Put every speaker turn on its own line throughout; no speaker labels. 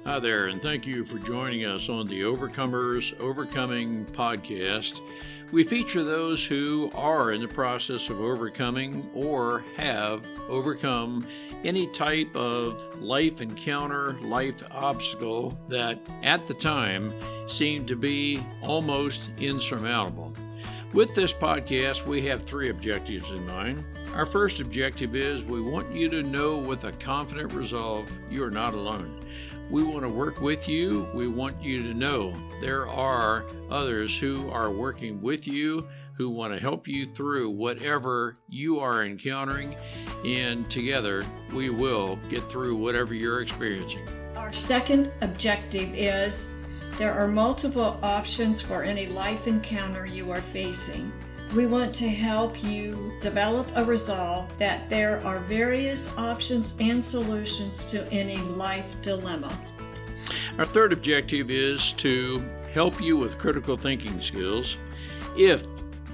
Hi there, and thank you for joining us on the Overcomers Overcoming podcast. We feature those who are in the process of overcoming or have overcome any type of life encounter, life obstacle that at the time seemed to be almost insurmountable. With this podcast, we have three objectives in mind. Our first objective is we want you to know with a confident resolve you are not alone. We want to work with you. We want you to know there are others who are working with you, who want to help you through whatever you are encountering, and together we will get through whatever you're experiencing.
Our second objective is there are multiple options for any life encounter you are facing. We want to help you develop a resolve that there are various options and solutions to any life dilemma.
Our third objective is to help you with critical thinking skills. If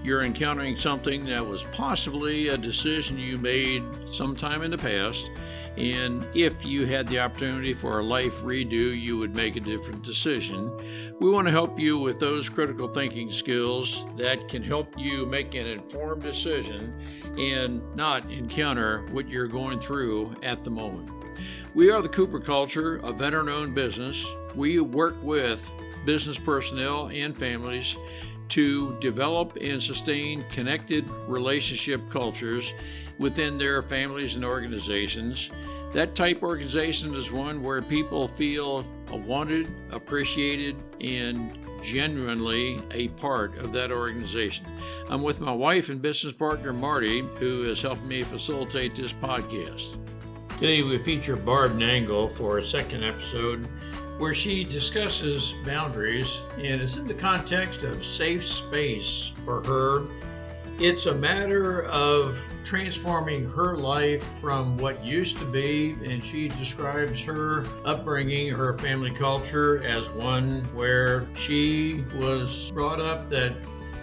you're encountering something that was possibly a decision you made sometime in the past, and if you had the opportunity for a life redo, you would make a different decision. We want to help you with those critical thinking skills that can help you make an informed decision and not encounter what you're going through at the moment. We are the Cooper Culture, a veteran-owned business. We work with business personnel and families to develop and sustain connected relationship cultures within their families and organizations. That type organization is one where people feel wanted, appreciated, and genuinely a part of that organization. I'm with my wife and business partner, Marty, who has helped me facilitate this podcast. Today we feature Barb Nangle for a second episode where she discusses boundaries, and it's in the context of safe space for her. It's a matter of transforming her life from what used to be, and she describes her upbringing, her family culture as one where she was brought up that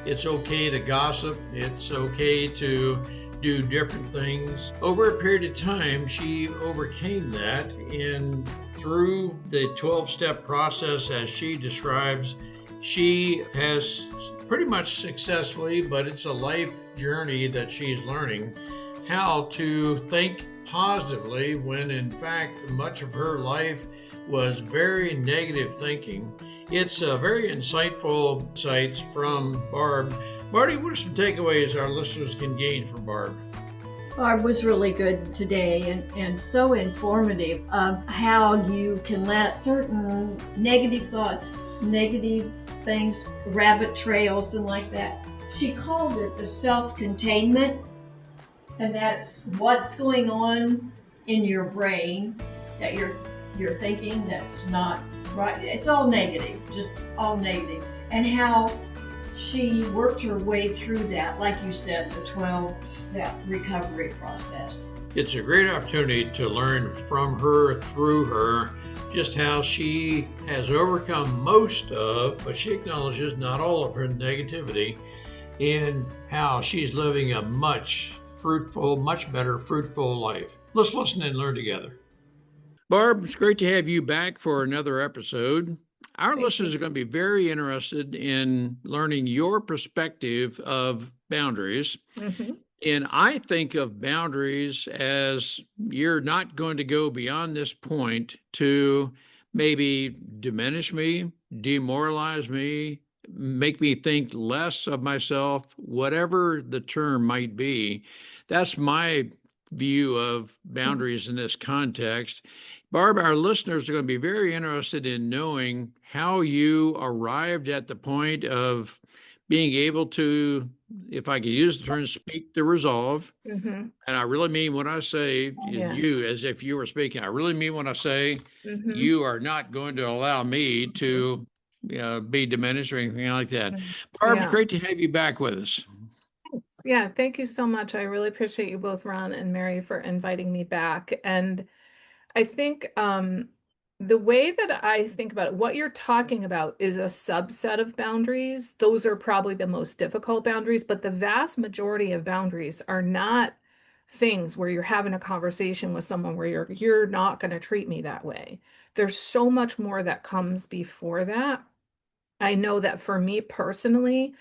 it's okay to gossip, it's okay to do different things. Over a period of time, she overcame that, and through the 12-step process, as she describes, she has pretty much successfully, but it's a life journey that she's learning how to think positively when in fact much of her life was very negative thinking. It's very insightful insights from Barb. Marty, what are some takeaways our listeners can gain from Barb?
Barb was really good today and so informative of how you can let certain negative thoughts, negative things, rabbit trails and like that. She called it the self-containment, and that's what's going on in your brain that you're thinking that's not right. It's all negative, just all negative. And how she worked her way through that, like you said, the 12-step recovery process.
It's a great opportunity to learn from her, through her, just how she has overcome most of, but she acknowledges not all of her negativity, and how she's living a much better fruitful life. Let's listen and learn together. Barb, it's great to have you back for another episode. Our listeners are going to be very interested in learning your perspective of boundaries.
Mm-hmm.
And I think of boundaries as you're not going to go beyond this point to maybe diminish me, demoralize me, make me think less of myself, whatever the term might be. That's my view of boundaries in this context. Barb, our listeners are going to be very interested in knowing how you arrived at the point of being able to, if I could use the term, speak the resolve.
Mm-hmm.
And I really mean when I say you, as if you were speaking, I really mean when I say you are not going to allow me to be diminished or anything like that. Barb, it's great to have you back with us.
Yeah, thank you so much. I really appreciate you both, Ron and Mary, for inviting me back. And I think the way that I think about it, what you're talking about is a subset of boundaries. Those are probably the most difficult boundaries, but the vast majority of boundaries are not things where you're having a conversation with someone where you're not going to treat me that way. There's so much more that comes before that. I know that for me personally,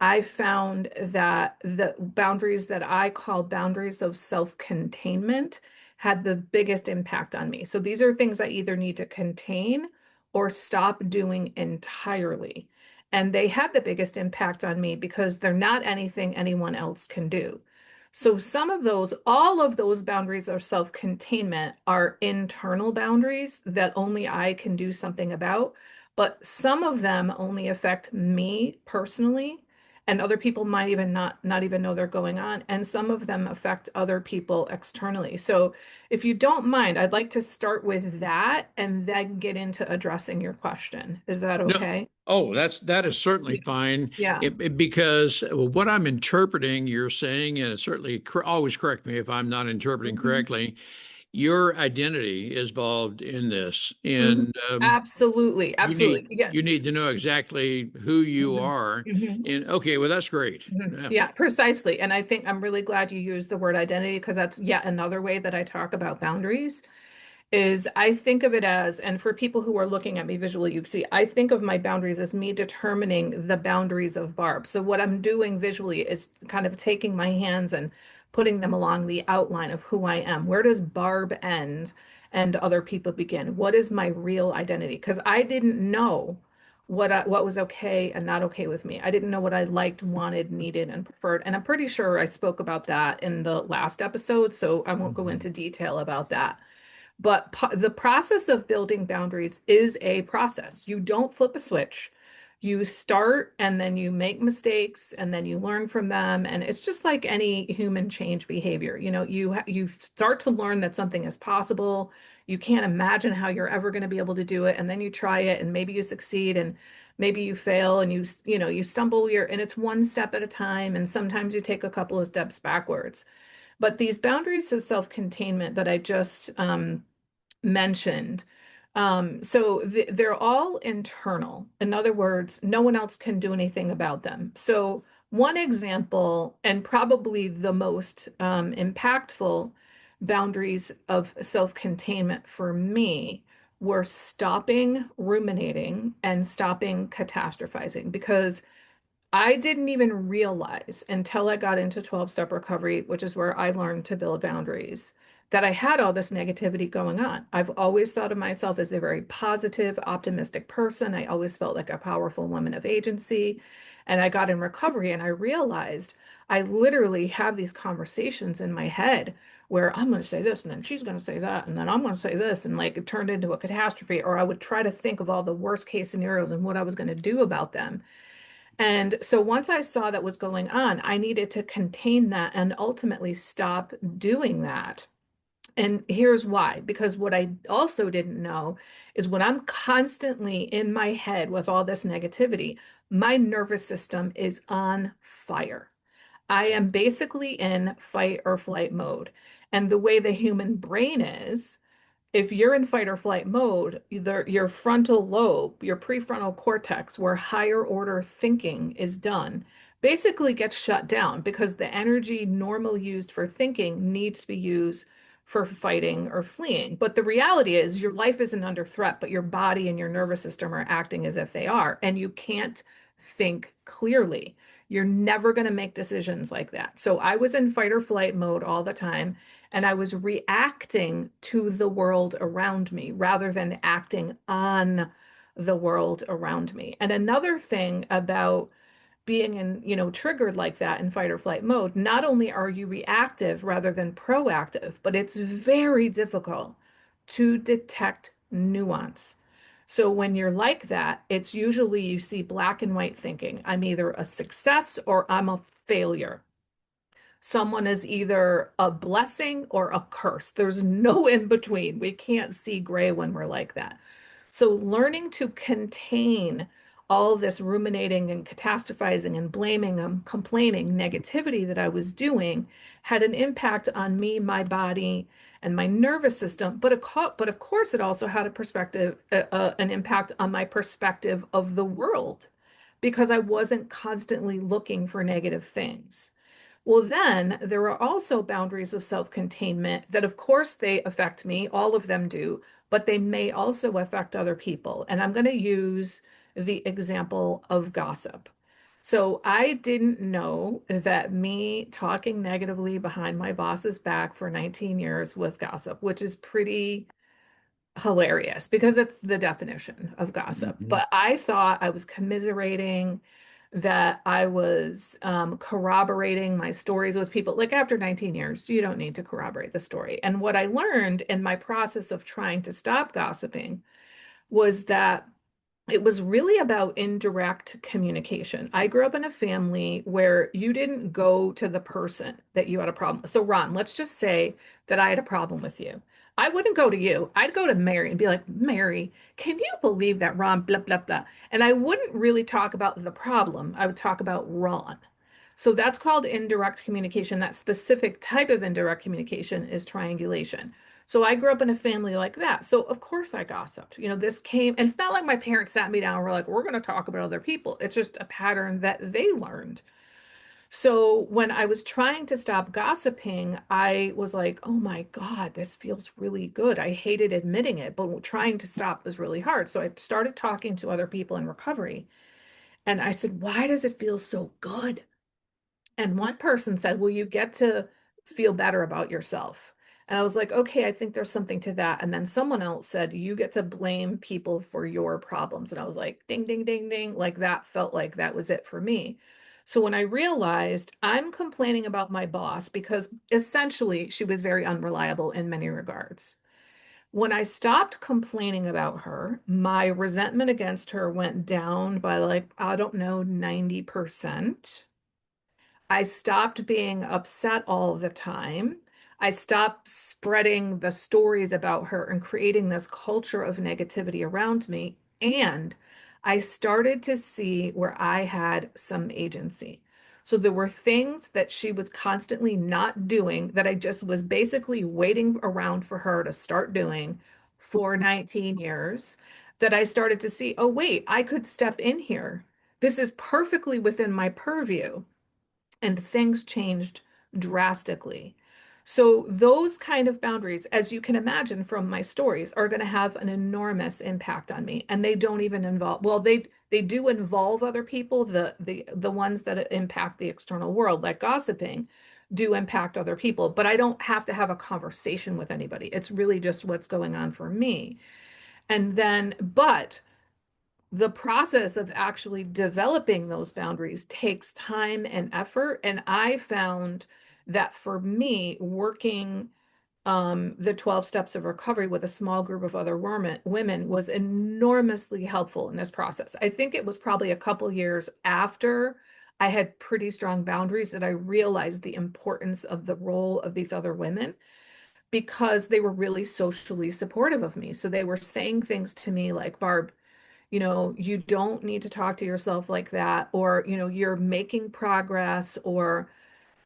I found that the boundaries that I call boundaries of self-containment had the biggest impact on me. So these are things I either need to contain or stop doing entirely. And they had the biggest impact on me because they're not anything anyone else can do. So some of those, all of those boundaries of self-containment are internal boundaries that only I can do something about, but some of them only affect me personally, and other people might even not even know they're going on, and some of them affect other people externally. So if you don't mind, I'd like to start with that and then get into addressing your question. Is that
No,
okay?
oh, that is certainly
Yeah.
fine.
Yeah.
Because what I'm interpreting you're saying, and it certainly always correct me if I'm not interpreting
Mhm.
correctly. Your identity is involved in this,
Mhm.
and
Absolutely.
you
Absolutely. Yeah.
need to know exactly who you
Mhm.
are.
Mhm.
And okay, well, that's great.
Mhm.
Yeah.
Yeah, precisely. And I think I'm really glad you used the word identity because that's yet another way that I talk about boundaries is I think of it as, and for people who are looking at me visually, you can see, I think of my boundaries as me determining the boundaries of Barb. So what I'm doing visually is kind of taking my hands and putting them along the outline of who I am. Where does Barb end and other people begin? What is my real identity? Because I didn't know what was okay and not okay with me. I didn't know what I liked, wanted, needed, and preferred. And I'm pretty sure I spoke about that in the last episode, so I won't go into detail about that. But the process of building boundaries is a process. You don't flip a switch. You start and then you make mistakes and then you learn from them. And it's just like any human change behavior. You know, you start to learn that something is possible. You can't imagine how you're ever going to be able to do it. And then you try it and maybe you succeed and maybe you fail and you stumble and it's one step at a time. And sometimes you take a couple of steps backwards. But these boundaries of self-containment that I just mentioned, so they're all internal. In other words, no one else can do anything about them. So one example, and probably the most impactful boundaries of self-containment for me were stopping ruminating and stopping catastrophizing because I didn't even realize until I got into 12-step recovery, which is where I learned to build boundaries, that I had all this negativity going on. I've always thought of myself as a very positive, optimistic person. I always felt like a powerful woman of agency. And I got in recovery and I realized I literally have these conversations in my head where I'm going to say this and then she's going to say that and then I'm going to say this and like it turned into a catastrophe. Or I would try to think of all the worst case scenarios and what I was going to do about them. And so once I saw that was going on, I needed to contain that and ultimately stop doing that. And here's why, because what I also didn't know is when I'm constantly in my head with all this negativity, my nervous system is on fire. I am basically in fight or flight mode. And the way the human brain is, if you're in fight or flight mode, either your frontal lobe, your prefrontal cortex, where higher order thinking is done, basically gets shut down because the energy normally used for thinking needs to be used for fighting or fleeing. But the reality is your life isn't under threat, but your body and your nervous system are acting as if they are, and you can't think clearly. You're never going to make decisions like that. So I was in fight or flight mode all the time and I was reacting to the world around me rather than acting on the world around me. And another thing about being triggered like that in fight or flight mode, not only are you reactive rather than proactive, but it's very difficult to detect nuance. So when you're like that, it's usually you see black and white thinking. I'm either a success or I'm a failure. Someone is either a blessing or a curse. There's no in between. We can't see gray when we're like that. So, learning to contain all this ruminating and catastrophizing and blaming and complaining negativity that I was doing had an impact on me, my body, and my nervous system. But of course, it also had an impact on my perspective of the world because I wasn't constantly looking for negative things. Well, then there are also boundaries of self-containment that, of course, they affect me. All of them do, but they may also affect other people. And I'm going to use the example of gossip. So I didn't know that me talking negatively behind my boss's back for 19 years was gossip, which is pretty hilarious because it's the definition of gossip.
Mhm.
But I thought I was commiserating, that I was corroborating my stories with people. Like after 19 years, you don't need to corroborate the story. And what I learned in my process of trying to stop gossiping was that it was really about indirect communication. I grew up in a family where you didn't go to the person that you had a problem. So, Ron, let's just say that I had a problem with you. I wouldn't go to you. I'd go to Mary and be like, Mary, can you believe that Ron, blah, blah, blah. And I wouldn't really talk about the problem. I would talk about Ron. So that's called indirect communication. That specific type of indirect communication is triangulation. So I grew up in a family like that. So of course I gossiped. This came, and it's not like my parents sat me down and were like, we're going to talk about other people. It's just a pattern that they learned. So when I was trying to stop gossiping, I was like, oh my God, this feels really good. I hated admitting it, but trying to stop was really hard. So I started talking to other people in recovery. And I said, why does it feel so good? And one person said, well, you get to feel better about yourself. And I was like, okay, I think there's something to that. And then someone else said, you get to blame people for your problems. And I was like, ding, ding, ding, ding. Like that felt like that was it for me. So when I realized I'm complaining about my boss because essentially she was very unreliable in many regards. When I stopped complaining about her, my resentment against her went down by like, I don't know, 90%. I stopped being upset all the time. I stopped spreading the stories about her and creating this culture of negativity around me. And I started to see where I had some agency. So there were things that she was constantly not doing that I just was basically waiting around for her to start doing for 19 years, that I started to see, oh, wait, I could step in here. This is perfectly within my purview, and things changed drastically. So those kind of boundaries, as you can imagine from my stories, are going to have an enormous impact on me. And they don't even involve, well, they do involve other people. The ones that impact the external world, like gossiping, do impact other people, but I don't have to have a conversation with anybody. It's really just what's going on for me. And then, but the process of actually developing those boundaries takes time and effort. And I found that for me, working the 12 steps of recovery with a small group of other women was enormously helpful in this process. I think it was probably a couple years after I had pretty strong boundaries that I realized the importance of the role of these other women, because they were really socially supportive of me. So they were saying things to me like, Barb, you don't need to talk to yourself like that, or, you're making progress. Or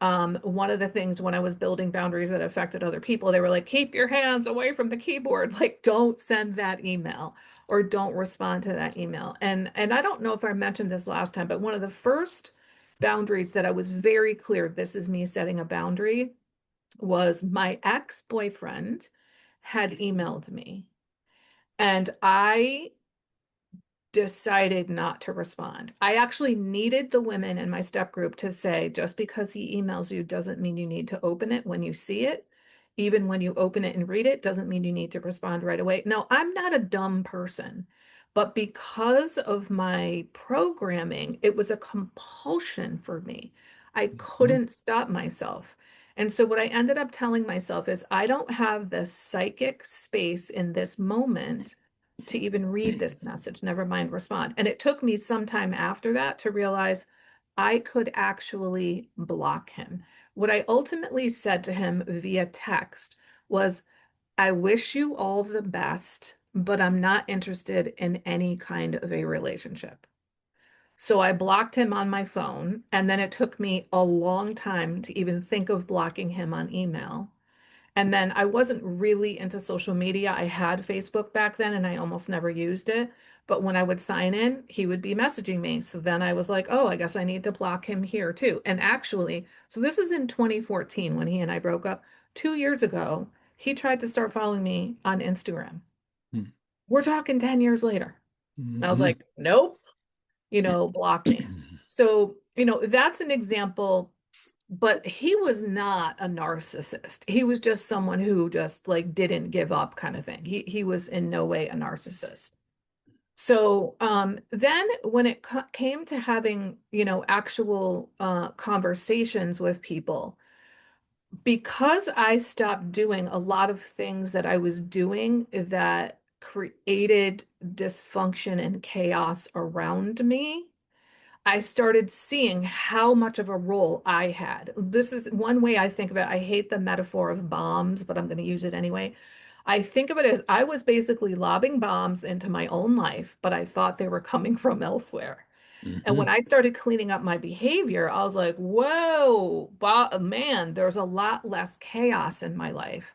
one of the things when I was building boundaries that affected other people, they were like, keep your hands away from the keyboard. Like, don't send that email or don't respond to that email. And I don't know if I mentioned this last time, but one of the first boundaries that I was very clear, this is me setting a boundary, was my ex-boyfriend had emailed me. And I decided not to respond. I actually needed the women in my step group to say, just because he emails you doesn't mean you need to open it when you see it. Even when you open it and read it, doesn't mean you need to respond right away. No, I'm not a dumb person, but because of my programming, it was a compulsion for me. I
Mhm.
couldn't stop myself. And so what I ended up telling myself is, I don't have the psychic space in this moment to even read this message, never mind respond. And it took me some time after that to realize I could actually block him. What I ultimately said to him via text was, I wish you all the best, but I'm not interested in any kind of a relationship. So I blocked him on my phone, and then it took me a long time to even think of blocking him on email. And then I wasn't really into social media. I had Facebook back then and I almost never used it. But when I would sign in, he would be messaging me. So then I was like, oh, I guess I need to block him here too. And actually, so this is in 2014 when he and I broke up. 2 years ago, he tried to start following me on Instagram. We're talking 10 years later. And I was
Mm-hmm.
like, nope, block me. So, that's an example, but he was not a narcissist. He was just someone who just like didn't give up kind of thing. He was in no way a narcissist. So then when it came to having, actual conversations with people, because I stopped doing a lot of things that I was doing that created dysfunction and chaos around me, I started seeing how much of a role I had. This is one way I think of it. I hate the metaphor of bombs, but I'm going to use it anyway. I think of it as I was basically lobbing bombs into my own life, but I thought they were coming from elsewhere. And
Mm-hmm.
when I started cleaning up my behavior, I was like, whoa, man, there's a lot less chaos in my life.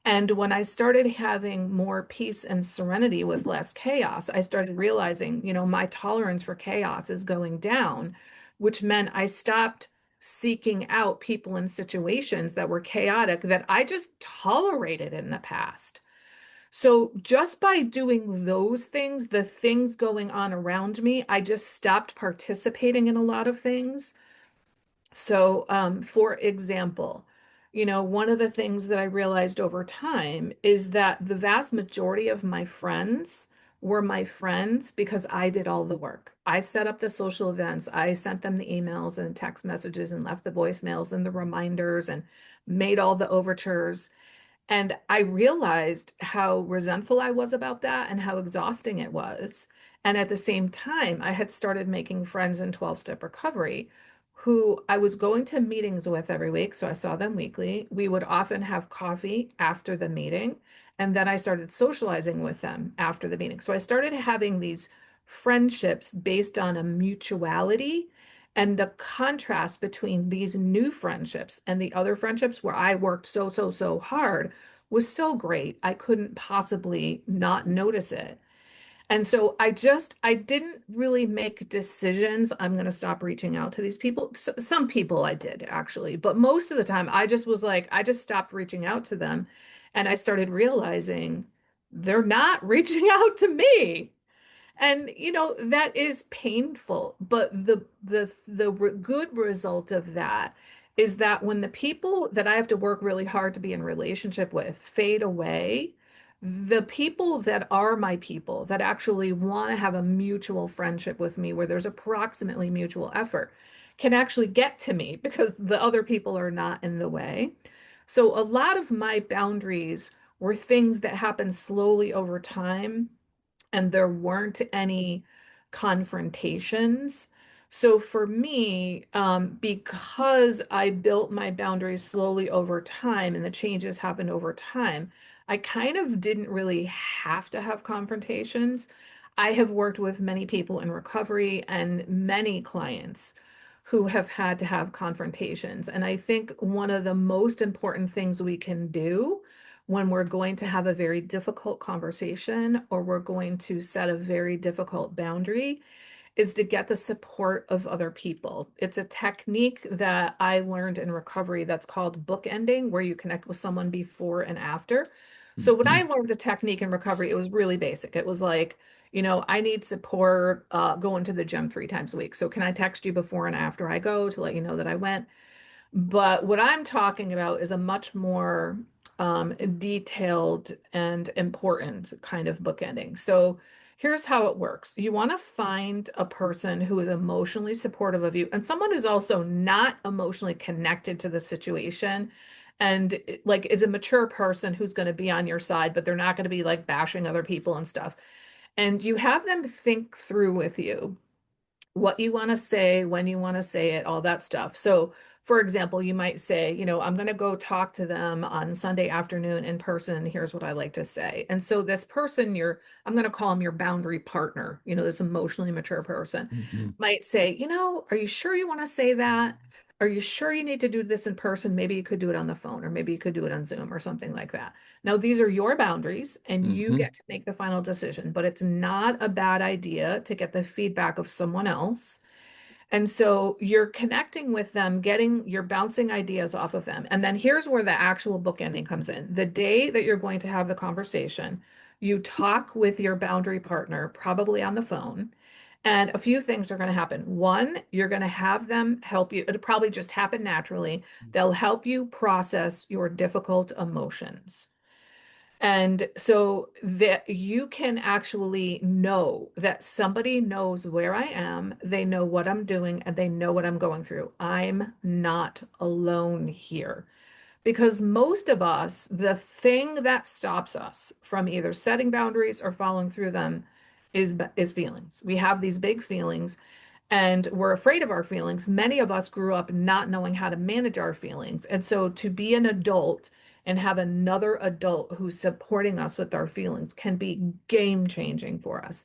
And when I started having more peace and serenity with less chaos, I started realizing, my tolerance for chaos is going down, which meant I stopped seeking out people and situations that were chaotic that I just tolerated in the past. So just by doing those things, the things going on around me, I just stopped participating in a lot of things. So, for example, one of the things that I realized over time is that the vast majority of my friends were my friends because I did all the work. I set up the social events, I sent them the emails and text messages and left the voicemails and the reminders and made all the overtures. And I realized how resentful I was about that and how exhausting it was. And at the same time, I had started making friends in 12-step recovery who I was going to meetings with every week. So I saw them weekly. We would often have coffee after the meeting. And then I started socializing with them after the meeting. So I started having these friendships based on a mutuality. And the contrast between these new friendships and the other friendships where I worked so, so, so hard was so great. I couldn't possibly not notice it. And so I didn't really make decisions. I'm going to stop reaching out to these people. Some people I did actually, but most of the time I just was like, I just stopped reaching out to them. And I started realizing they're not reaching out to me. And that is painful, but the good result of that is that when the people that I have to work really hard to be in relationship with fade away, the people that are my people that actually want to have a mutual friendship with me where there's approximately mutual effort can actually get to me because the other people are not in the way. So a lot of my boundaries were things that happened slowly over time and there weren't any confrontations. So for me, because I built my boundaries slowly over time and the changes happened over time, I kind of didn't really have to have confrontations. I have worked with many people in recovery and many clients who have had to have confrontations. And I think one of the most important things we can do when we're going to have a very difficult conversation or we're going to set a very difficult boundary is to get the support of other people. It's a technique that I learned in recovery that's called bookending, where you connect with someone before and after. So when
Mm-hmm.
I learned a technique in recovery, it was really basic. It was like, I need support going to the gym 3 times a week. So can I text you before and after I go to let you know that I went? But what I'm talking about is a much more detailed and important kind of bookending. So here's how it works. You want to find a person who is emotionally supportive of you and someone who's also not emotionally connected to the situation and like is a mature person who's going to be on your side, but they're not going to be like bashing other people and stuff. And you have them think through with you what you want to say, when you want to say it, all that stuff. So, for example, you might say, I'm going to go talk to them on Sunday afternoon in person. Here's what I like to say. And so this person, I'm going to call him your boundary partner, this emotionally mature person
Mm-hmm.
might say, are you sure you want to say that? Are you sure you need to do this in person? Maybe you could do it on the phone, or maybe you could do it on Zoom or something like that. Now, these are your boundaries and you
Hmm.
get to make the final decision, but it's not a bad idea to get the feedback of someone else. And so you're connecting with them, you're bouncing ideas off of them. And then here's where the actual bookending comes in. The day that you're going to have the conversation, you talk with your boundary partner, probably on the phone, and a few things are going to happen. One, you're going to have them help you. It'll probably just happen naturally. They'll help you process your difficult emotions. And so that you can actually know that somebody knows where I am, they know what I'm doing, and they know what I'm going through. I'm not alone here. Because most of us, the thing that stops us from either setting boundaries or following through them is feelings. We have these big feelings and we're afraid of our feelings. Many of us grew up not knowing how to manage our feelings. And so to be an adult and have another adult who's supporting us with our feelings can be game changing for us.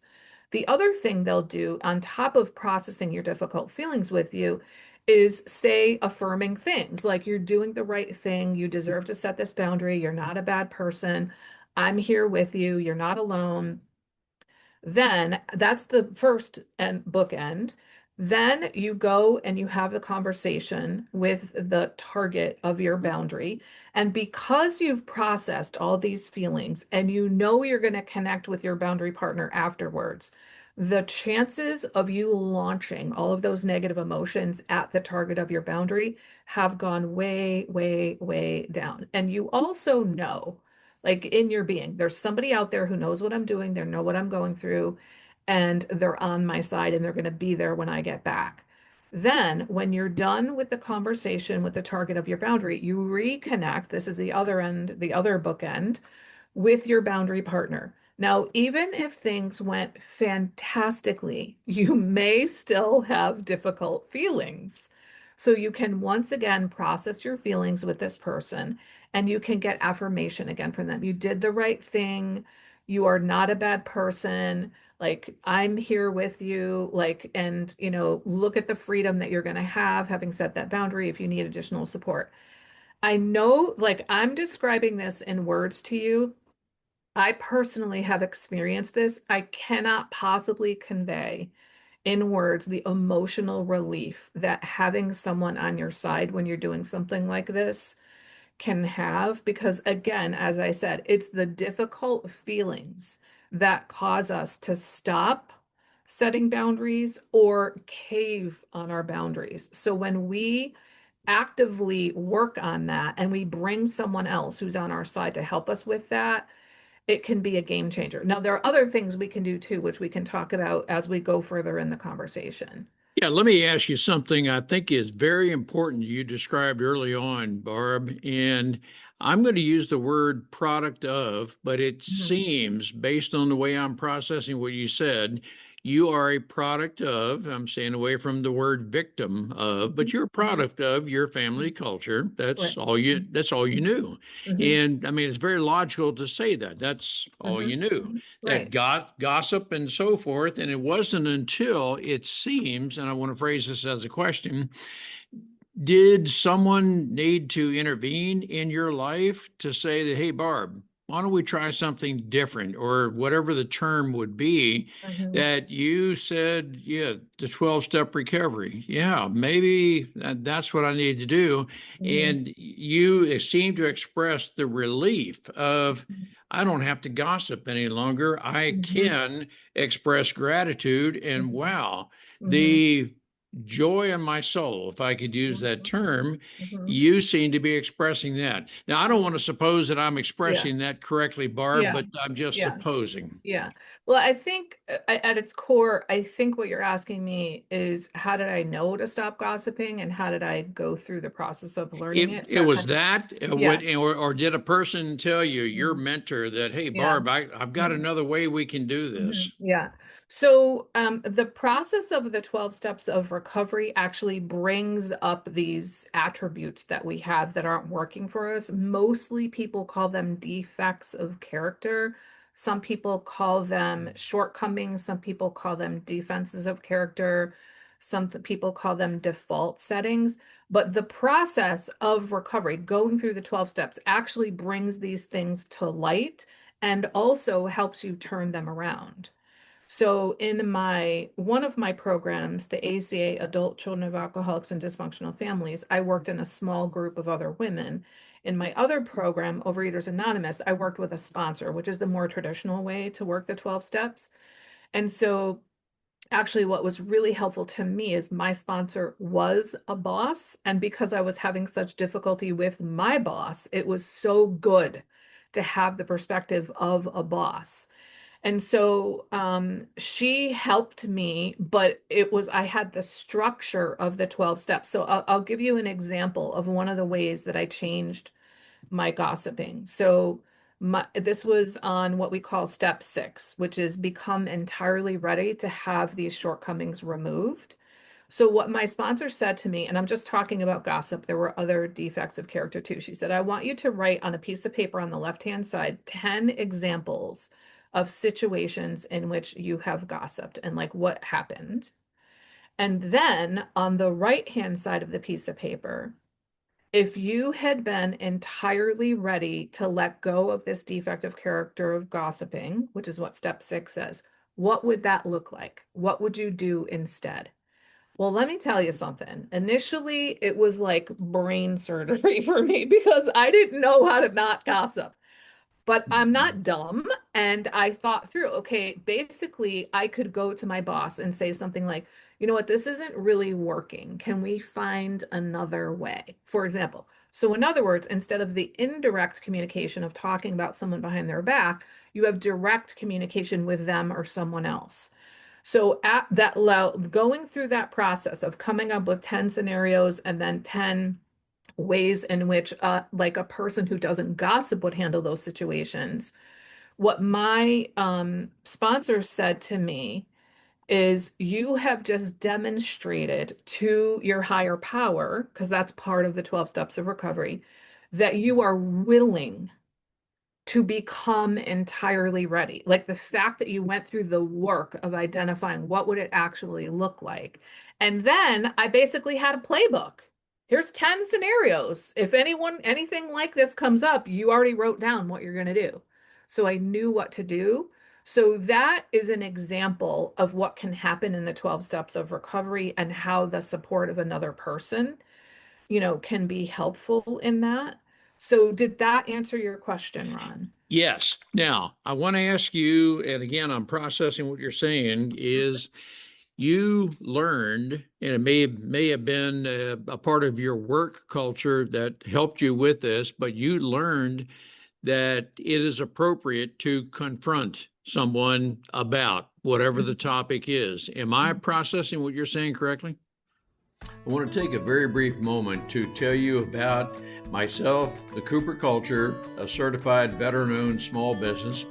The other thing they'll do on top of processing your difficult feelings with you is say affirming things like you're doing the right thing, you deserve to set this boundary, you're not a bad person, I'm here with you, you're not alone. Then that's the first and bookend. Then you go and you have the conversation with the target of your boundary. And because you've processed all these feelings and you know you're going to connect with your boundary partner afterwards, the chances of you launching all of those negative emotions at the target of your boundary have gone way, way, way down. And you also know, like in your being, there's somebody out there who knows what I'm doing, they know what I'm going through, and they're on my side and they're going to be there when I get back. Then, when you're done with the conversation with the target of your boundary, you reconnect. This is the other end, the other bookend with your boundary partner. Now, even if things went fantastically, you may still have difficult feelings. So you can once again process your feelings with this person and you can get affirmation again from them. You did the right thing. You are not a bad person. Like, I'm here with you. Like, and, look at the freedom that you're going to have having set that boundary if you need additional support. I know, like, I'm describing this in words to you. I personally have experienced this. I cannot possibly convey in words the emotional relief that having someone on your side when you're doing something like this can have. Because, again, as I said, it's the difficult feelings that cause us to stop setting boundaries or cave on our boundaries. So when we actively work on that and we bring someone else who's on our side to help us with that, it can be a game changer. Now, there are other things we can do too, which we can talk about as we go further in the conversation.
Yeah, let me ask you something I think is very important you described early on, Barb. And I'm going to use the word product of, but it
Mhm.
seems, based on the way I'm processing what you said, you are a product of, I'm staying away from the word victim of, but you're a
Mhm.
product of your family culture.
Right.
That's all you knew.
Hmm.
And I mean, it's very logical to say that. That's all
Hmm.
you knew,
Hmm.
that
Right.
gossip and so forth. And it wasn't until it seems, and I want to phrase this as a question, did someone need to intervene in your life to say that, hey, Barb, why don't we try something different, or whatever the term would be,
Hmm.
that you said, yeah, the 12-step recovery. Yeah, maybe that's what I need to do.
Hmm.
And you seem to express the relief of, I don't have to gossip any longer. I
Hmm.
can express gratitude. And
Hmm.
wow,
Hmm.
the joy in my soul, if I could use that term,
Hmm.
you seem to be expressing that. Now, I don't want to suppose that I'm
Yeah.
expressing that correctly, Barb,
Yeah.
but I'm just
Yeah.
supposing.
Yeah. Well, I think at its core, I think what you're asking me is how did I know to stop gossiping and how did I go through the process of learning it?
It
That
was
kind of,
that,
yeah.
or did a person tell you, your
Mhm.
mentor, that, hey,
Yeah.
Barb, I've got
Mhm.
another way we can do this?
Yeah. So the process of the 12 steps of recovery actually brings up these attributes that we have that aren't working for us. Mostly people call them defects of character. Some people call them shortcomings. Some people call them defenses of character. Some people call them default settings, but the process of recovery, going through the 12 steps, actually brings these things to light and also helps you turn them around. So in one of my programs, the ACA, Adult Children of Alcoholics and Dysfunctional Families, I worked in a small group of other women. In my other program, Overeaters Anonymous, I worked with a sponsor, which is the more traditional way to work the 12 steps. And so actually what was really helpful to me is my sponsor was a boss. And because I was having such difficulty with my boss, it was so good to have the perspective of a boss. And so she helped me, but I had the structure of the 12 steps. So I'll give you an example of one of the ways that I changed my gossiping. So this was on what we call step 6, which is become entirely ready to have these shortcomings removed. So what my sponsor said to me, and I'm just talking about gossip, there were other defects of character too. She said, I want you to write on a piece of paper on the left-hand side 10 examples of situations in which you have gossiped and like what happened. And then on the right-hand side of the piece of paper, if you had been entirely ready to let go of this defect of character of gossiping, which is what step 6 says, what would that look like? What would you do instead? Well, let me tell you something. Initially, it was like brain surgery for me because I didn't know how to not gossip. But I'm not dumb. And I thought through, okay, basically, I could go to my boss and say something like, you know what, this isn't really working. Can we find another way? For example. So, in other words, instead of the indirect communication of talking about someone behind their back, you have direct communication with them or someone else. So at that level, going through that process of coming up with 10 scenarios and then 10 ways in which like a person who doesn't gossip would handle those situations, what my sponsor said to me is you have just demonstrated to your higher power, because that's part of the 12 steps of recovery, that you are willing to become entirely ready. Like the fact that you went through the work of identifying what would it actually look like. And then I basically had a playbook. Here's 10 scenarios. If anything like this comes up, you already wrote down what you're going to do. So I knew what to do. So that is an example of what can happen in the 12 steps of recovery and how the support of another person, can be helpful in that. So did that answer your question, Ron?
Yes. Now, I want to ask you, and again, I'm processing what you're saying, is you learned, and it may have been a part of your work culture that helped you with this, but you learned that it is appropriate to confront someone about whatever the topic is. Am I processing what you're saying correctly? I want to take a very brief moment to tell you about myself, the Cooper Culture, a certified veteran-owned small business.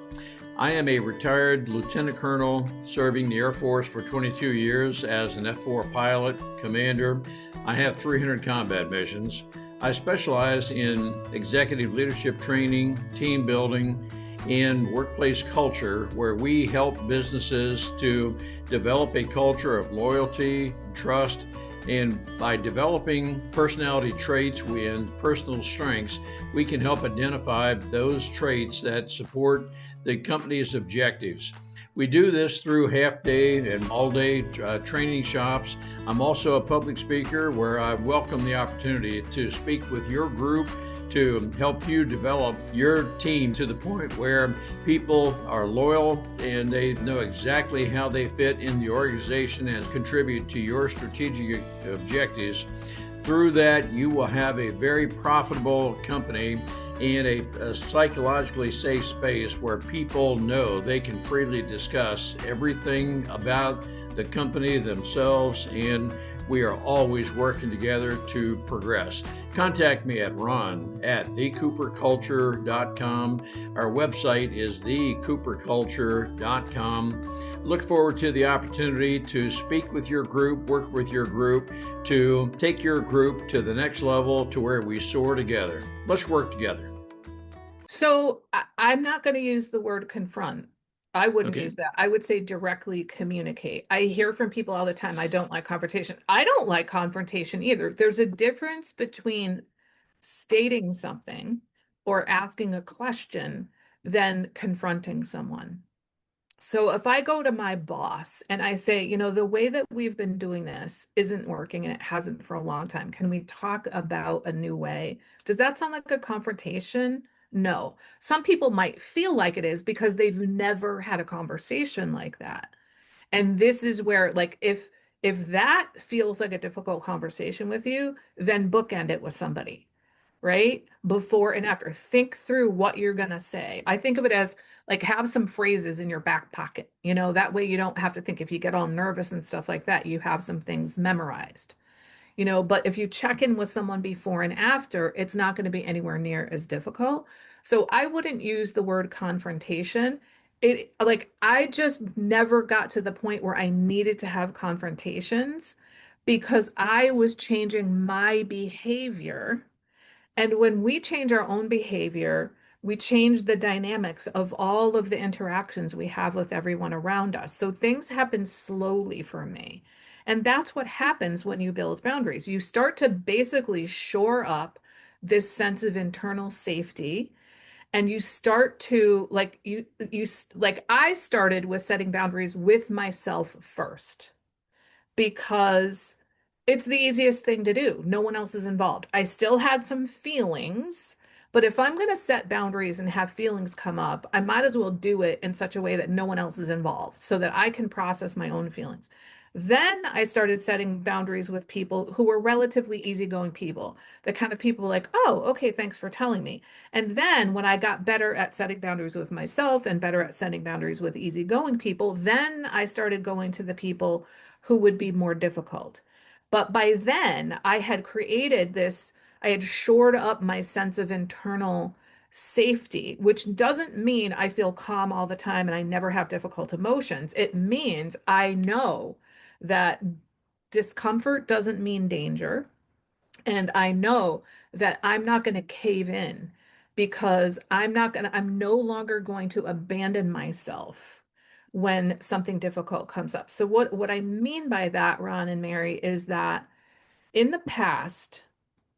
I am a retired lieutenant colonel serving the Air Force for 22 years as an F-4 pilot, commander. I have 300 combat missions. I specialize in executive leadership training, team building, and workplace culture, where we help businesses to develop a culture of loyalty, trust, and by developing personality traits and personal strengths, we can help identify those traits that support the company's objectives. We do this through half-day and all-day training shops. I'm also a public speaker where I welcome the opportunity to speak with your group to help you develop your team to the point where people are loyal and they know exactly how they fit in the organization and contribute to your strategic objectives. Through that, you will have a very profitable company and a psychologically safe space where people know they can freely discuss everything about the company themselves, and we are always working together to progress. Contact me at ron@thecooperculture.com. Our website is thecooperculture.com. Look forward to the opportunity to speak with your group, work with your group, to take your group to the next level to where we soar together. Let's work together.
So I'm not going to use the word confront. I wouldn't
Okay.
use that. I would say directly communicate. I hear from people all the time, I don't like confrontation. I don't like confrontation either. There's a difference between stating something or asking a question than confronting someone. So if I go to my boss and I say, the way that we've been doing this isn't working and it hasn't for a long time. Can we talk about a new way? Does that sound like a confrontation? No. Some people might feel like it is because they've never had a conversation like that. And this is where, like, if that feels like a difficult conversation with you, then bookend it with somebody, right? Before and after. Think through what you're going to say. I think of it as like have some phrases in your back pocket. That way you don't have to think if you get all nervous and stuff like that, you have some things memorized. But if you check in with someone before and after, it's not going to be anywhere near as difficult. So I wouldn't use the word confrontation. It like I just never got to the point where I needed to have confrontations because I was changing my behavior, and when we change our own behavior, we change the dynamics of all of the interactions we have with everyone around us. So things happen slowly for me. And that's what happens when you build boundaries. You start to basically shore up this sense of internal safety, and you start to like I started with setting boundaries with myself first because it's the easiest thing to do. No one else is involved. I still had some feelings, but if I'm going to set boundaries and have feelings come up, I might as well do it in such a way that no one else is involved so that I can process my own feelings. Then I started setting boundaries with people who were relatively easygoing people, the kind of people like, oh, okay, thanks for telling me. And then when I got better at setting boundaries with myself and better at setting boundaries with easygoing people, then I started going to the people who would be more difficult. But by then, I had created this, I had shored up my sense of internal safety, which doesn't mean I feel calm all the time and I never have difficult emotions. It means I know that discomfort doesn't mean danger. And I know that I'm not going to cave in because I'm no longer going to abandon myself when something difficult comes up. So what I mean by that, Ron and Mary, is that in the past,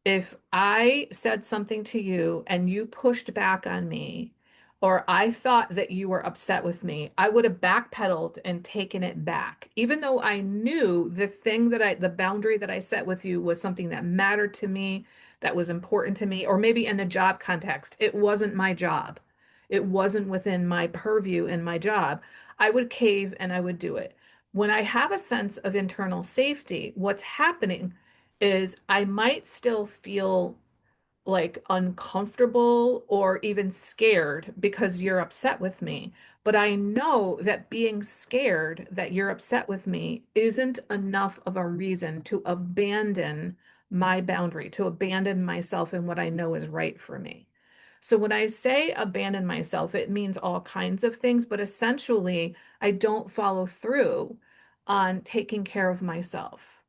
if I said something to you and you pushed back on me, or I thought that you were upset with me, I would have backpedaled and taken it back. Even though I knew the boundary that I set with you was something that mattered to me, that was important to me, or maybe in the job context, it wasn't my job. It wasn't within my purview in my job. I would cave and I would do it. When I have a sense of internal safety, what's happening is I might still feel like uncomfortable or even scared because you're upset with me. But I know that being scared that you're upset with me isn't enough of a reason to abandon my boundary, to abandon myself in what I know is right for me. So when I say abandon myself, it means all kinds of things, but essentially, I don't follow through on taking care of myself.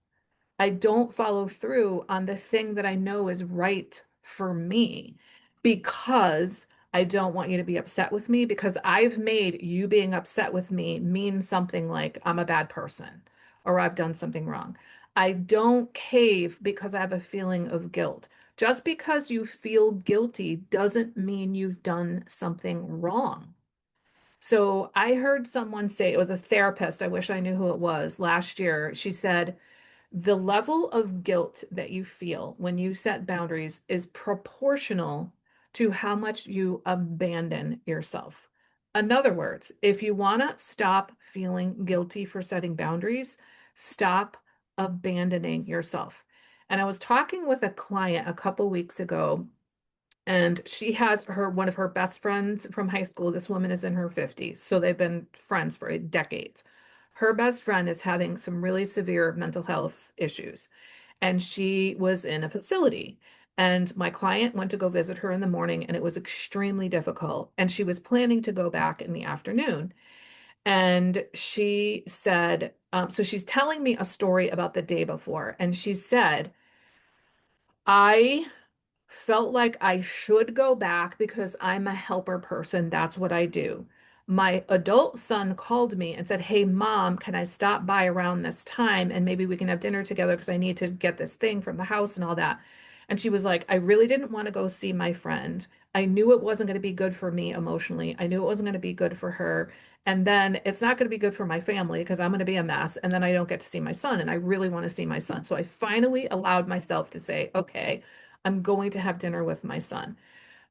I don't follow through on the thing that I know is right for me because I don't want you to be upset with me because I've made you being upset with me mean something like I'm a bad person or I've done something wrong. I don't cave because I have a feeling of guilt. Just because you feel guilty doesn't mean you've done something wrong. So I heard someone say, it was a therapist, I wish I knew who it was, last year. She said, the level of guilt that you feel when you set boundaries is proportional to how much you abandon yourself. In other words, if you want to stop feeling guilty for setting boundaries, stop abandoning yourself. And I was talking with a client a couple weeks ago, and she has one of her best friends from high school. This woman is in her 50s, so they've been friends for decades. Her best friend is having some really severe mental health issues, and she was in a facility. And my client went to go visit her in the morning, and it was extremely difficult. And she was planning to go back in the afternoon. And she said, so she's telling me a story about the day before. And she said, I felt like I should go back because I'm a helper person. That's what I do. My adult son called me and said, "Hey, mom, can I stop by around this time and maybe we can have dinner together because I need to get this thing from the house and all that." And she was like, "I really didn't want to go see my friend. I knew it wasn't going to be good for me emotionally. I knew it wasn't going to be good for her. And then it's not going to be good for my family because I'm going to be a mess. And then I don't get to see my son. And I really want to see my son." So I finally allowed myself to say, "Okay, I'm going to have dinner with my son."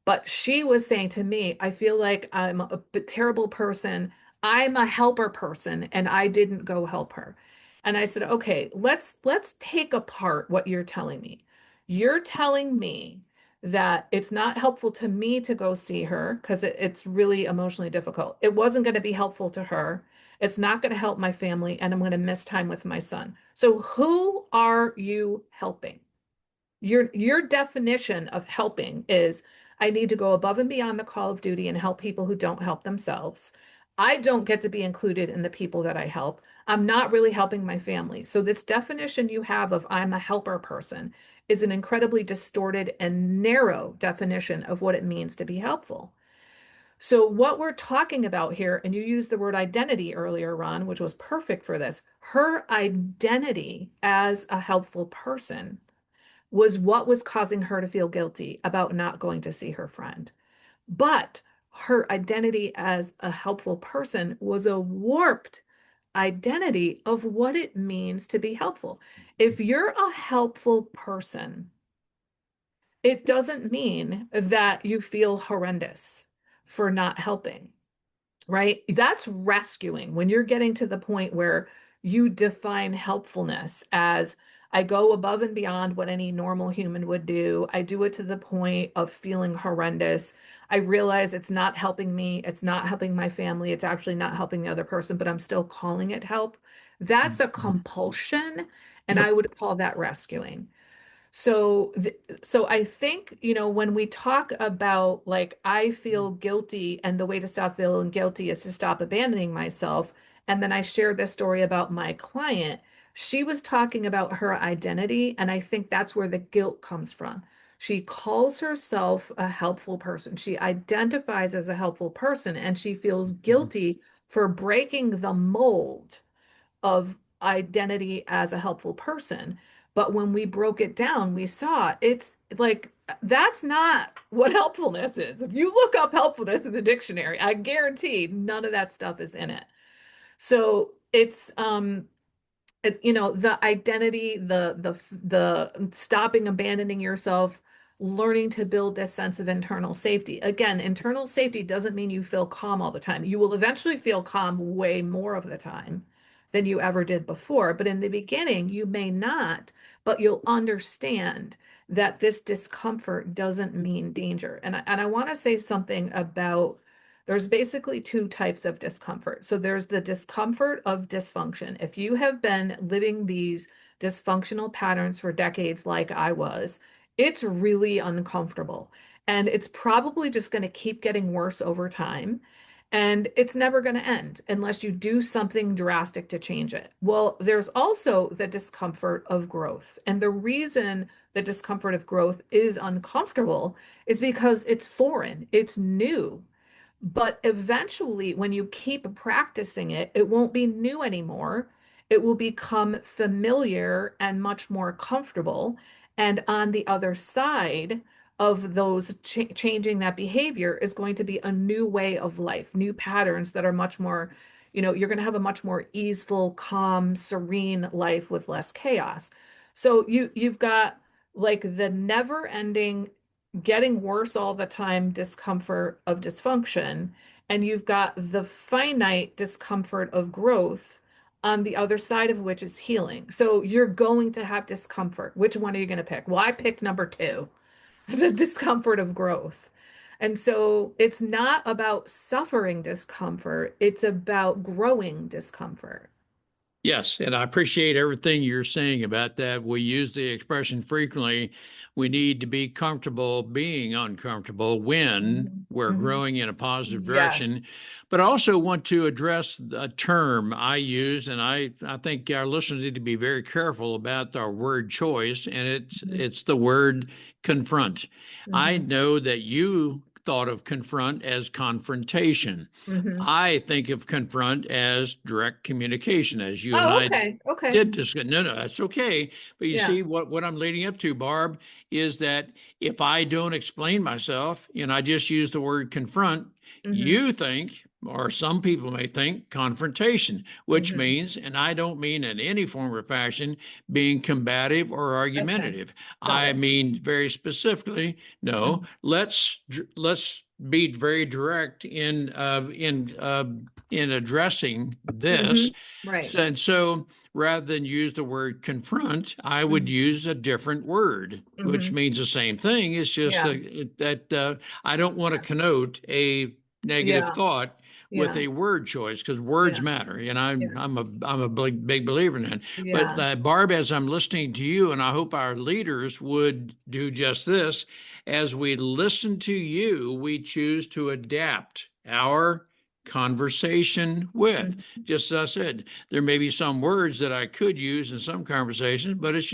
But she was saying to me, "I feel like I'm a terrible person. I'm a helper person, and I didn't go help her." And I said, "Okay, let's take apart what you're telling me. You're telling me that it's not helpful to me to go see her because it's really emotionally difficult. It wasn't going to be helpful to her. It's not going to help my family, and I'm going to miss time with my son. So who are you helping?" Your definition of helping is, I need to go above and beyond the call of duty and help people who don't help themselves. I don't get to be included in the people that I help. I'm not really helping my family. So this definition you have of I'm a helper person is an incredibly distorted and narrow definition of what it means to be helpful. So what we're talking about here, and you used the word identity earlier, Ron, which was perfect for this. Her identity as a helpful person was what was causing her to feel guilty about not going to see her friend. But her identity as a helpful person was a warped identity of what it means to be helpful. If you're a helpful person, it doesn't mean that you feel horrendous for not helping, right? That's rescuing. When you're getting to the point where you define helpfulness as, I go above and beyond what any normal human would do. I do it to the point of feeling horrendous. I realize it's not helping me. It's not helping my family. It's actually not helping the other person, but I'm still calling it help. That's a compulsion. And
Yep.
I would call that rescuing. So, so I think, when we talk about like, I feel guilty and the way to stop feeling guilty is to stop abandoning myself. And then I share this story about my client. She was talking about her identity, and I think that's where the guilt comes from. She calls herself a helpful person. She identifies as a helpful person, and she feels guilty for breaking the mold of identity as a helpful person. But when we broke it down, we saw it's like that's not what helpfulness is. If you look up helpfulness in the dictionary, I guarantee none of that stuff is in it. So it's the identity, the stopping abandoning yourself, learning to build this sense of internal safety. Again, internal safety doesn't mean you feel calm all the time. You will eventually feel calm way more of the time than you ever did before, but in the beginning you may not, but you'll understand that this discomfort doesn't mean danger. And I want to say something about, there's basically two types of discomfort. So there's the discomfort of dysfunction. If you have been living these dysfunctional patterns for decades, like I was, it's really uncomfortable. And it's probably just going to keep getting worse over time. And it's never going to end unless you do something drastic to change it. Well, there's also the discomfort of growth. And the reason the discomfort of growth is uncomfortable is because it's foreign, it's new. But eventually, when you keep practicing it, it won't be new anymore. It will become familiar and much more comfortable. And on the other side of those changing that behavior is going to be a new way of life, new patterns that are much more, you're going to have a much more easeful, calm, serene life with less chaos. So you've got like the never ending, getting worse all the time discomfort of dysfunction, and you've got the finite discomfort of growth on the other side of which is healing. So you're going to have discomfort. Which one are you going to pick? Well, I picked number two, the discomfort of growth. And so it's not about suffering discomfort, it's about growing discomfort.
Yes, and I appreciate everything you're saying about that. We use the expression frequently. We need to be comfortable being uncomfortable when
Mhm.
we're
Mhm.
growing in a positive
Yes.
direction. But I also want to address a term I use, and I think our listeners need to be very careful about our word choice, and it's
Mhm.
it's the word confront. I
Mhm.
know that you thought of confront as confrontation.
Hmm.
I think of confront as direct communication, as you and
Oh,
I
okay. Okay.
did discuss. No, no, that's okay. But you
Yeah.
see, what I'm leading up to, Barb, is that if I don't explain myself and I just use the word confront,
Hmm.
you think, or some people may think, confrontation, which
Hmm.
means, and I don't mean in any form or fashion, being combative or
Okay.
argumentative.
Got
I
it.
mean very specifically, no,
Mhm.
let's be very direct in addressing this.
Mhm. Right.
And so rather than use the word confront, I would
Mhm.
use a different word, which
Mhm.
means the same thing. It's just
Yeah.
that I don't want to connote a negative
Yeah.
thought with
Yeah.
a word choice because words
Yeah.
matter, and
Yeah.
I'm a big believer in that. But
Yeah.
Barb, as I'm listening to you, and I hope our leaders would do just this, as we listen to you, we choose to adapt our conversation with.
Mhm.
Just as I said, there may be some words that I could use in some conversations, but it's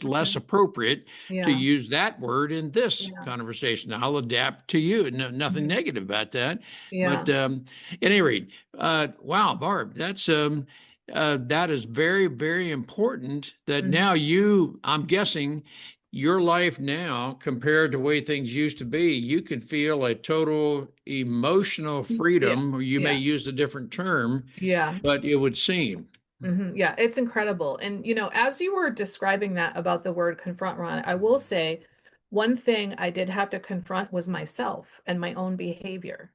less
Mhm.
appropriate to
Yeah.
use that word in this
Yeah.
conversation. I'll adapt to you. No, nothing
Mhm.
negative about that. But
Yeah.
at any rate, wow, Barb, that is very, very important. That
Mhm.
now I'm guessing, your life now compared to the way things used to be, you can feel a total emotional
Yeah.
freedom, or you may
Yeah.
use a different term,
Yeah.
but it would seem.
Yeah, it's incredible. And as you were describing that about the word confront, Ron, I will say one thing I did have to confront was myself and my own behavior.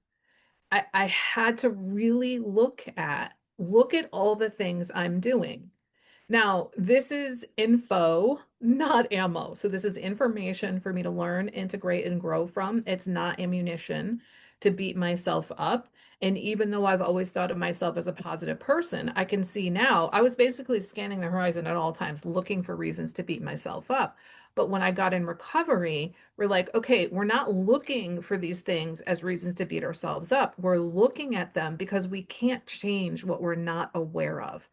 I had to really look at all the things I'm doing. Now, this is info, not ammo. So this is information for me to learn, integrate, and grow from. It's not ammunition to beat myself up. And even though I've always thought of myself as a positive person, I can see now I was basically scanning the horizon at all times, looking for reasons to beat myself up. But when I got in recovery, we're like, okay, we're not looking for these things as reasons to beat ourselves up. We're looking at them because we can't change what we're not aware of.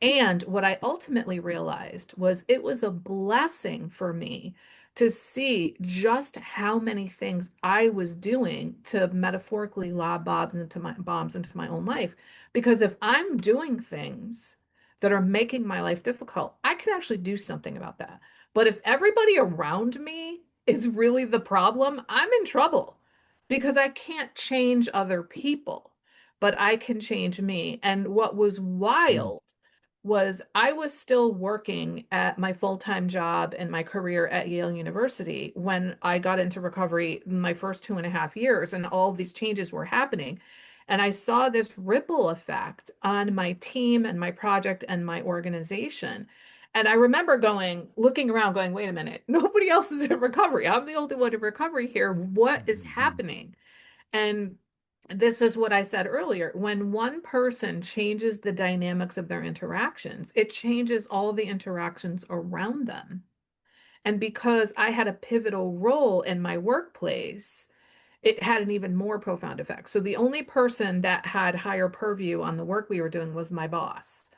And what I ultimately realized was it was a blessing for me to see just how many things I was doing to metaphorically lob bombs into my own life. Because if I'm doing things that are making my life difficult, I can actually do something about that. But if everybody around me is really the problem, I'm in trouble because I can't change other people, but I can change me. And what was wild was I was still working at my full-time job and my career at Yale University when I got into recovery my first 2.5 years, and all of these changes were happening. And I saw this ripple effect on my team and my project and my organization. And I remember looking around, going, wait a minute, nobody else is in recovery. I'm the only one in recovery here. What is happening? And this is what I said earlier. When one person changes the dynamics of their interactions, it changes all the interactions around them. And because I had a pivotal role in my workplace, it had an even more profound effect. So the only person that had higher purview on the work we were doing was my boss.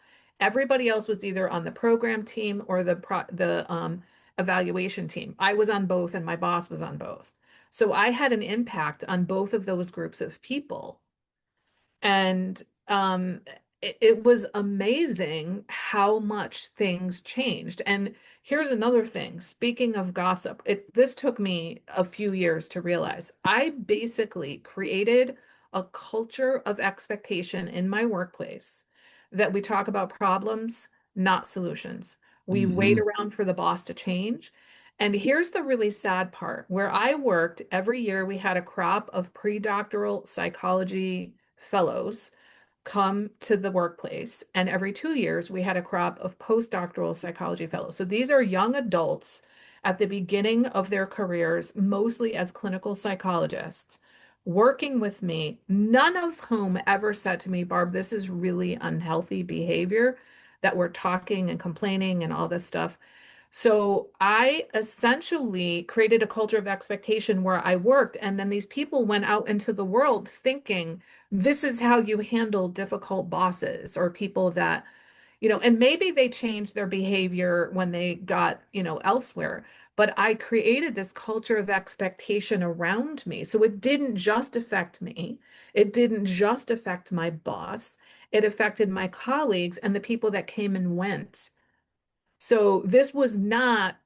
Everybody else was either on the program team or the evaluation team. I was on both, and my boss was on both. So I had an impact on both of those groups of people. And it was amazing how much things changed. And here's another thing. Speaking of gossip, this took me a few years to realize. I basically created a culture of expectation in my workplace that we talk about problems, not solutions. We wait
Mm-hmm.
around for the boss to change. And here's the really sad part. Where I worked, every year we had a crop of pre-doctoral psychology fellows come to the workplace. And every 2 years, we had a crop of postdoctoral psychology fellows. So these are young adults at the beginning of their careers, mostly as clinical psychologists, working with me, none of whom ever said to me, Barb, this is really unhealthy behavior that we're talking and complaining and all this stuff. So I essentially created a culture of expectation where I worked, and then these people went out into the world thinking this is how you handle difficult bosses or people that, and maybe they changed their behavior when they got, elsewhere. But I created this culture of expectation around me. So it didn't just affect me. It didn't just affect my boss. It affected my colleagues and the people that came and went. So this was not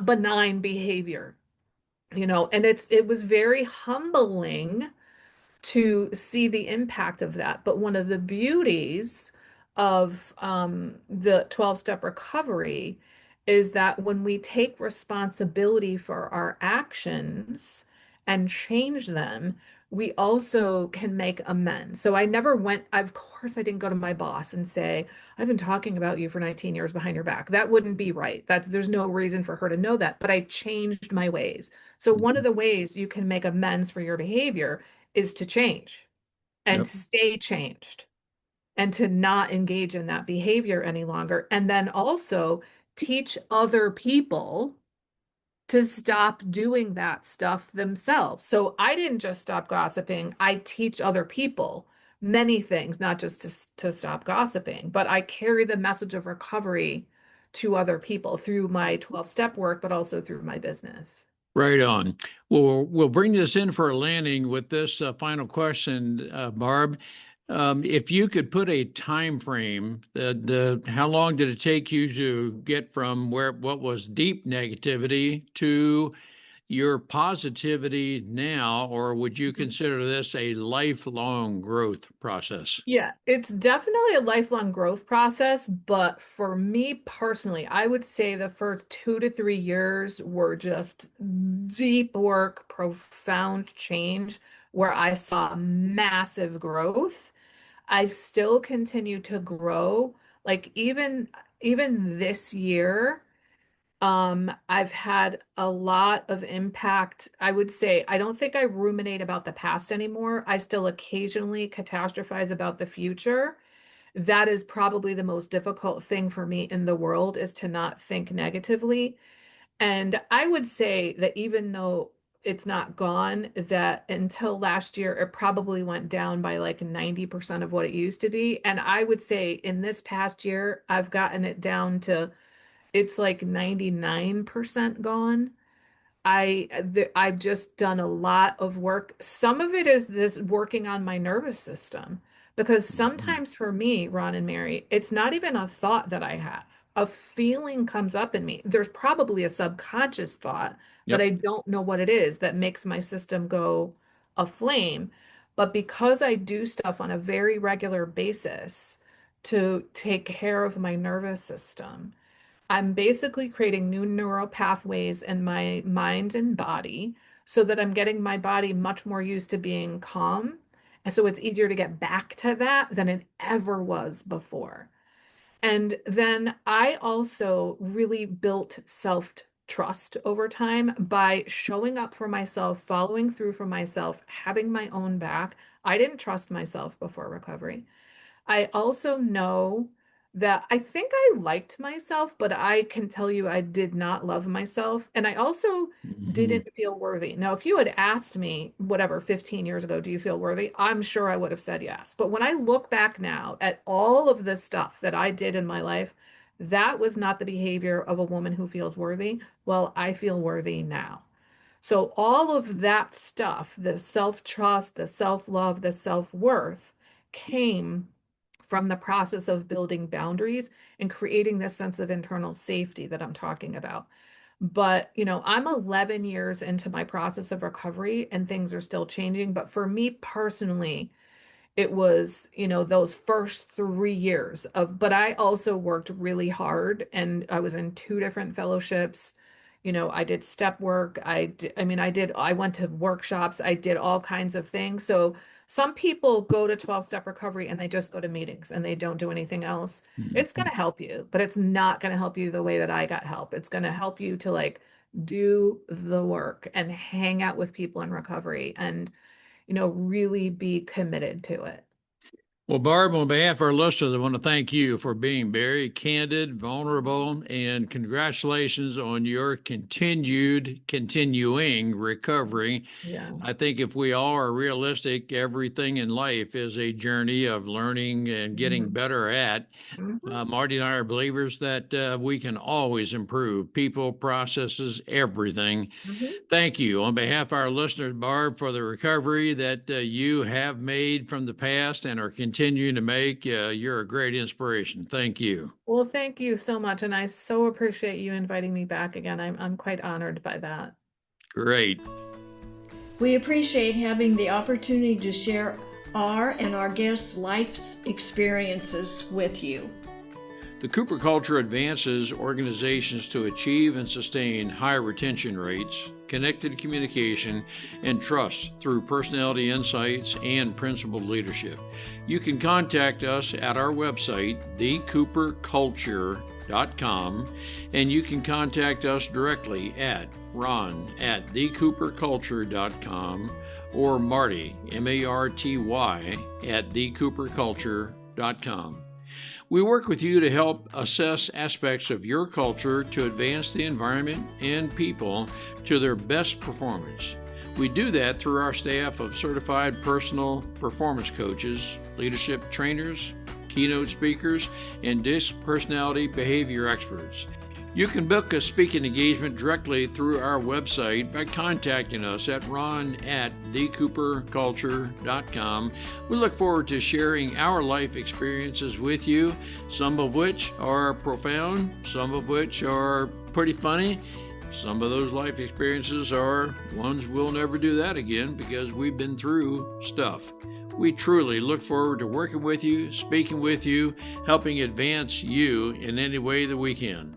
benign behavior, and it was very humbling to see the impact of that. But one of the beauties of the 12-step recovery is that when we take responsibility for our actions and change them, we also can make amends. So I never went, of course, I didn't go to my boss and say, I've been talking about you for 19 years behind your back. That wouldn't be right. There's no reason for her to know that. But I changed my ways. So one of
Mhm.
the ways you can make amends for your behavior is to change and
Yep.
to stay changed and to not engage in that behavior any longer. And then also teach other people to stop doing that stuff themselves. So I didn't just stop gossiping, I teach other people many things, not just to stop gossiping, but I carry the message of recovery to other people through my 12-step work, but also through my business.
Right on. Well, we'll bring this in for a landing with this final question, Barb. If you could put a time frame that how long did it take you to get from what was deep negativity to your positivity now, or would you consider this a lifelong growth process?
Yeah, it's definitely a lifelong growth process, but for me personally, I would say the first 2 to 3 years were just deep work, profound change where I saw massive growth. I still continue to grow. Like even this year, I've had a lot of impact. I would say I don't think I ruminate about the past anymore. I still occasionally catastrophize about the future. That is probably the most difficult thing for me in the world is to not think negatively. And I would say that even though it's not gone, that until last year, it probably went down by like 90% of what it used to be. And I would say in this past year, I've gotten it down to it's like 99% gone. I've just done a lot of work. Some of it is this working on my nervous system because
Mhm.
sometimes for me, Ron and Mary, it's not even a thought that I have. A feeling comes up in me. There's probably a subconscious thought, but
Yep.
I don't know what it is that makes my system go aflame. But because I do stuff on a very regular basis to take care of my nervous system, I'm basically creating new neural pathways in my mind and body so that I'm getting my body much more used to being calm. And so it's easier to get back to that than it ever was before. And then I also really built self-trust over time by showing up for myself, following through for myself, having my own back. I didn't trust myself before recovery. I also know that I think I liked myself, but I can tell you I did not love myself. And I also
Mhm.
didn't feel worthy. Now, if you had asked me, whatever, 15 years ago, do you feel worthy? I'm sure I would have said yes. But when I look back now at all of the stuff that I did in my life, that was not the behavior of a woman who feels worthy. Well, I feel worthy now. So all of that stuff, the self-trust, the self-love, the self-worth came from the process of building boundaries and creating this sense of internal safety that I'm talking about. But, I'm 11 years into my process of recovery and things are still changing. But for me personally, it was, those first 3 years but I also worked really hard and I was in two different fellowships. I did step work. I went to workshops. I did all kinds of things. So some people go to 12-step recovery and they just go to meetings and they don't do anything else. It's going
Mhm.
to help you, but it's not going to help you the way that I got help. It's going to help you to like do the work and hang out with people in recovery and really be committed to it.
Well, Barb, on behalf of our listeners, I want to thank you for being very candid, vulnerable, and congratulations on your continuing recovery.
Yeah.
I think if we all are realistic, everything in life is a journey of learning and getting better at. Marty and I are believers that we can always improve people, processes, everything. Thank you on behalf of our listeners, Barb, for the recovery that you have made from the past and are continuing to make. You're a great inspiration. Thank you.
Well, thank you so much. And I so appreciate you inviting me back again. I'm quite honored by that.
Great.
We appreciate having the opportunity to share our and our guests' life experiences with you.
The Cooper culture advances organizations to achieve and sustain high retention rates, connected communication, and trust through personality insights and principled leadership. You can contact us at our website, thecooperculture.com, and you can contact us directly at ron@thecooperculture.com or Marty, M-A-R-T-Y, at thecooperculture.com. We work with you to help assess aspects of your culture to advance the environment and people to their best performance. We do that through our staff of certified personal performance coaches, leadership trainers, keynote speakers, and DISC personality behavior experts. You can book a speaking engagement directly through our website by contacting us at ron@thecooperculture.com. We look forward to sharing our life experiences with you, some of which are profound, some of which are pretty funny. Some of those life experiences are ones we'll never do that again because we've been through stuff. We truly look forward to working with you, speaking with you, helping advance you in any way that we can.